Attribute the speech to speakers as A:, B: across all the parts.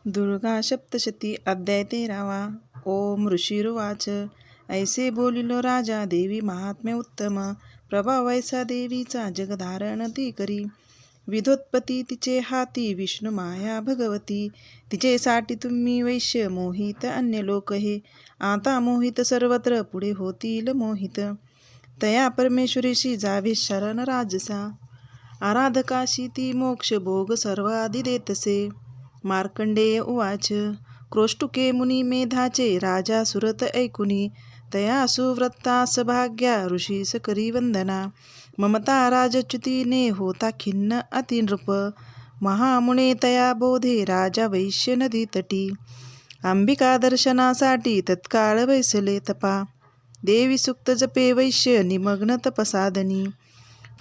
A: दुर्गा सप्तशती अध्याय 13वा. ओम ऋषिरुवाच. ऐसे बोलिलो राजा देवी महात्म्य उत्तम. प्रभाव ऐसा देवीचा जगधारण ती करी. विधोत्पत्ती तिचे हाती विष्णू माया भगवती. तिचे साठी तुम्ही वैश्य मोहित अन्य लोक हे. आता मोहित सर्वत्र पुढे होतील मोहित. तया परमेश्वरीशी जावे शरण राजसा. आराधकाशी ती मोक्ष भोग सर्वादि देतसे. मार्कंडेय उवाच. क्रोष्टुके मुनी मेधाचे राजा सुरत ऐकुनी. तया सुव्रतास भाग्या ऋषीस करी वंदना. ममता राजच्युतीने होता खिन्न अतिनृप. महामुने तया बोधे राजा वैश्य नदी तटी. अंबिका दर्शनासाठी तत्काळ बैसले तपा. देवी सुक्त जपे वैश्य निमग्न तपसादनी.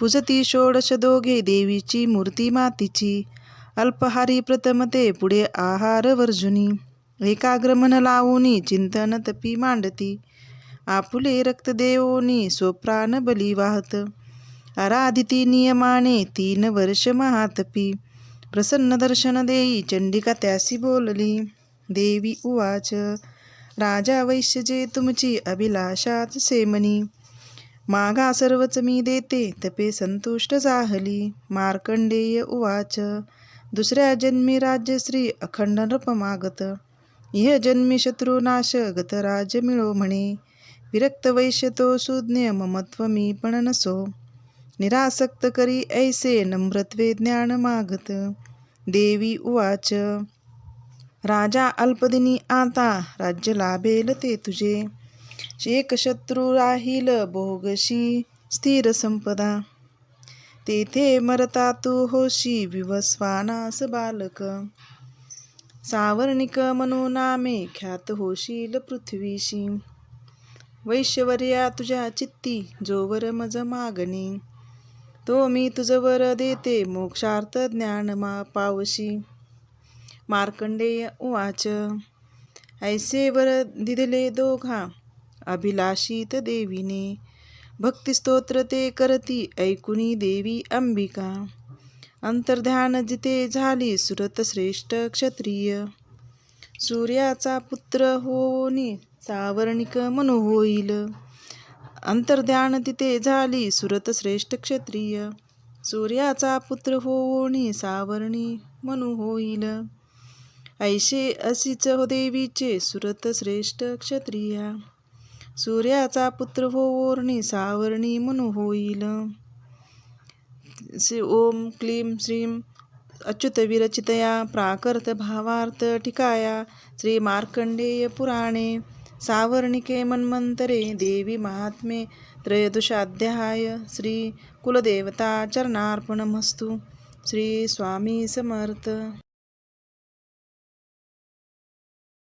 A: पूजती षोडश दोघे देवीची मूर्ती मातीची. अल्पहारी प्रथमते पुढे आहार वर्जुनी. एकाग्र मन लावूनी चिंतन तपी मांडती. आपुले रक्त देवोनी स्वप्राण बली वाहत. आराधिती नियमाने 3 वर्ष महातपी. प्रसन्न दर्शन देई चंडिका त्यासी बोलली. देवी उवाच. राजा वैश्य जे तुमची अभिलाषात सेमनी. मागा सर्वच मी देते तपे संतुष्ट जाहली. मार्कंडेय उवाच. दुसऱ्या जन्मी राज्यश्री अखंड नृप मागत. इह जन्मी शत्रुनाश गत राज मिळो म्हणे. विरक्त वैश्य तो सुज्ञ ममत्व मी पण नसो. निरासक्त करी ऐसे नम्रत्वे ज्ञान मागत. देवी उवाच. राजा अल्पदिनी आता राज्य लाभेल ते तुझे. एक शत्रू राहील भोगशी स्थिर संपदा. तेथे मरता तू होशी विवस्वानास बालक. सावर्णिक मनोनामे ख्यात होशील पृथ्वीशी. वैश्यवर्या तुझ्या चित्ती जोवर मज मागणी. तो मी तुझवर देते मोक्षार्थ ज्ञान पावशी. मार्कंडेय उवाच. ऐसे वर दिले दोघा अभिलाषित देवीने. भक्तिस्तोत्र ते करती ऐकुनी देवी अंबिका. अंतर्ध्यान जिते झाली सुरत श्रेष्ठ क्षत्रिय. सूर्याचा पुत्र होनी सावर्णिक मनु होईल. अंतर्ध्यान तिथे झाली सुरत श्रेष्ठ क्षत्रिय. सूर्याचा पुत्र होनी सावर्णी मनु होईल. ऐशे असीच देवीचे सुरत श्रेष्ठ क्षत्रिया. सूर्याचा पुत्र होवर्णी सावर्णी मनु होईल. ओम क्लीं श्रीं अच्युत विरचितया प्राकृत भावार्थ टिकाया श्री मार्कंडेय पुराणे सावर्णिके मन्वंतरे देवी महात्म्ये त्रयोदशाध्याय. श्री कुलदेवता चरणार्पणमस्तु. श्री स्वामी समर्थ.